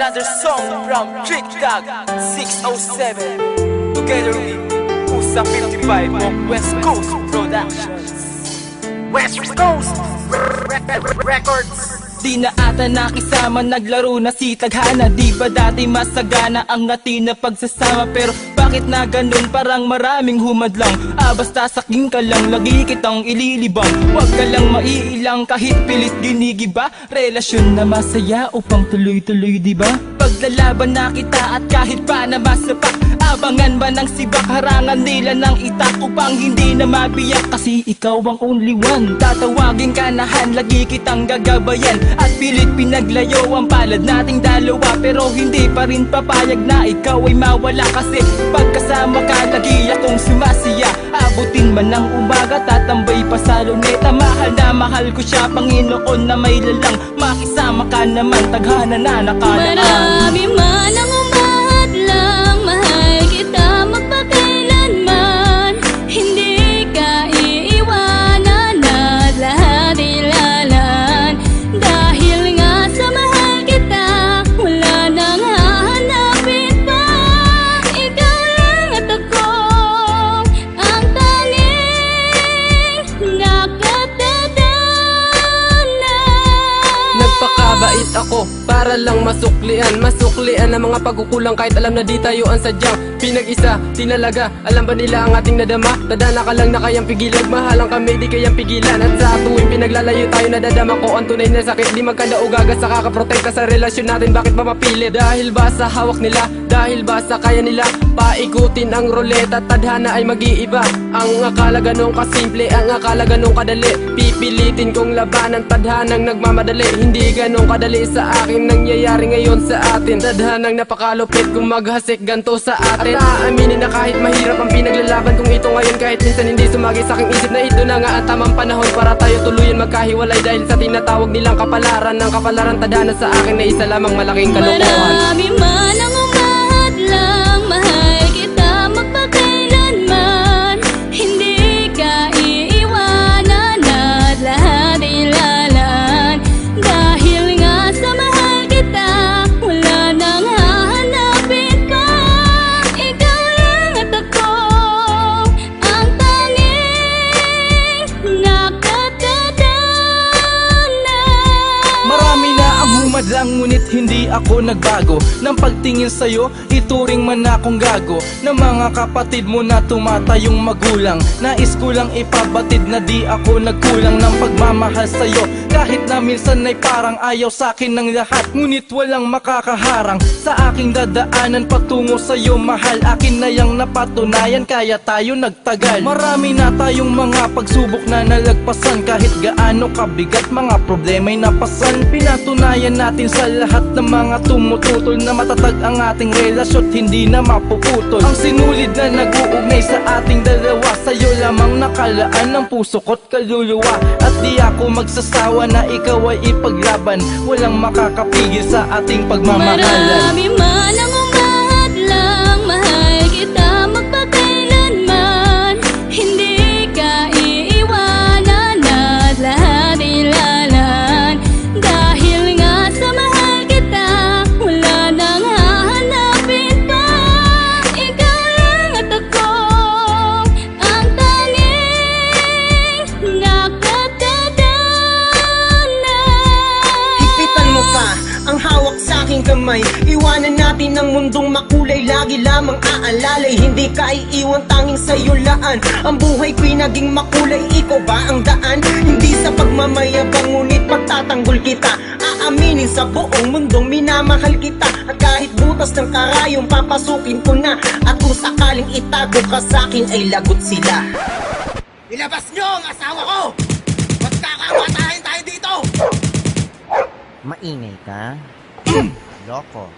another song from Trick Dog 607 together with Pusa 55 of West Coast Productions. West Coast Records. Di na ata nakisama, naglaro na si Tadhana. Di ba dati masagana ang ating na pagsasama? Pero bakit na ganun, parang maraming humadlang. Basta saking ka lang, lagi kitang ililibang. Huwag ka lang maiilang kahit pilit ginigiba. Relasyon na masaya upang tuloy-tuloy, di ba? Paglalaban na kita at kahit pa na masapak, abangan ba ng sibak, harangan nila ng itak upang hindi na mabiyak. Kasi ikaw ang only one, tatawagin ka na Han, lagi kitang gagabayan. At pilit pinaglayo ang palad nating dalawa, pero hindi pa rin papayag na ikaw ay mawala. Kasi pagkasama ka, lagi akong sumasaya. Abutin man ng umaga, tatambay pa sa luneta. Mahal na mahal ko siya, Panginoon na may lalang. Makisama ka naman, Tadhana na nakalaan. Marami man ang umahadlang, mahal kita magpakailanman. Hindi ka iiwanan at lahat ilalaan. Dahil nga sa mahal kita, wala nang hahanapin pa. Ikaw lang at ako, ang tanging nakatadhana. Nagpakabait ako para lang masuklian ang mga pagkukulang, kahit alam na di tayo ang sadyang pinag-isa, tinalaga. Alam ba nila ang ating nadama? Tadhana ka lang na kayang pigilan, mahalang kami di kayang pigilan. At sa tuwing pinaglalayo tayo, nadadama ko ang tunay na sakit. Di magkadaugaga sa kakaprotekta sa relasyon natin, bakit ba mapilit? Dahil ba sa hawak nila? Dahil ba sa kaya nila? Paikutin ang roleta, Tadhana ay mag-iiba. Ang akala ganun kasimple, ang akala ganun kadali. Pipilitin kong labanan, Tadhanang nagmamadali. Hindi ganun kadali sa akin, nangyayari ngayon sa atin. Tadhanang napakalupit kung maghasik ganto sa atin. At aaminin na kahit mahirap ang pinaglalaban kung ito ngayon, kahit minsan hindi sumagi sa aking isip na ito na nga ang tamang panahon para tayo tuluyan magkahiwalay. Dahil sa tinatawag nilang kapalaran, ng kapalaran Tadhana sa akin na isa lamang malaking kalokohan. Marami man ang umahadlang, mahal kita magpakailanman. Hindi ka iiwanan at lahat ilalaan. Dahil nga sa mahal kita, wala nang hahanapin pa. Ikaw lang at ako, ang tanging nakatadhana. Marami na ang humadlang, ngunit hindi ako nagbago. Nang pagtingin sa'yo, ituring man akong gago. Ng mga kapatid mo na tumatayong magulang, nais ko lang ipabatid na di ako nagkulang ng pagmamahal sa'yo. Kahit na minsan ay parang ayaw sa'kin ng lahat, ngunit walang makakaharang sa aking dadaanan patungo sa'yo, mahal. Akin na yang napatunayan, kaya tayo nagtagal. Marami na tayong mga pagsubok na nalagpasan, kahit gaano kabigat mga problema'y napasan. Pinatunayan natin sa lahat ng mga tumututol na matatag ang ating relasyon, hindi na mapuputol. Ang sinulid na nag-uugnay sa ating dalawa, sa'yo lamang nakalaan ng puso ko't kaluluwa. At di ako magsasawa na ikaw ay ipaglaban, walang makakapigil sa ating pagmamahalan. Marami man ang umahadlang, mahal kita magpakailanman. Hindi ka iiwanan at lahat ilalaan. Dahil nga sa mahal kita, wala nang hahanapin pa. Ikaw lang at ako, ang tanging nakatadhana. Higpitan mo pa ang hawak sa aking kamay. Iwanan natin ang mundong makulay, lagi lamang aalalay. Hindi ka iiwan, tanging sa'yo laan. Ang buhay ko'y naging makulay, ikaw ba ang daan? Hindi sa pagmamayabang, ngunit pagtatanggol kita. Aaminin sa buong mundong minamahal kita. At kahit butas ng karayong papasukin ko na, at kung sakaling itago ka sa'kin ay lagot sila. Ilabas nyo ang asawa ko! Magkakapatahin tayo dito! Maingay ka? Loko.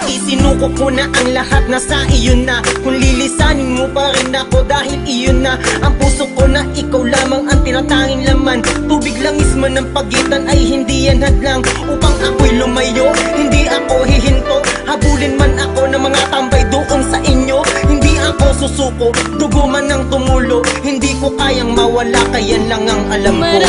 Isinuko ko na ang lahat, nasa iyo na. Kung lilisanin mo pa rin ako, dahil iyon na ang puso ko, na ikaw lamang ang tinatanging laman. Tubig langis man ang pagitan ay hindi yan hadlang upang ako'y lumayo, hindi ako hihinto. Habulin man ako ng mga tambay doon sa inyo, hindi ako susuko. Dugo man ang tumulo, hindi ko kayang mawala, kaya lang ang alam ko.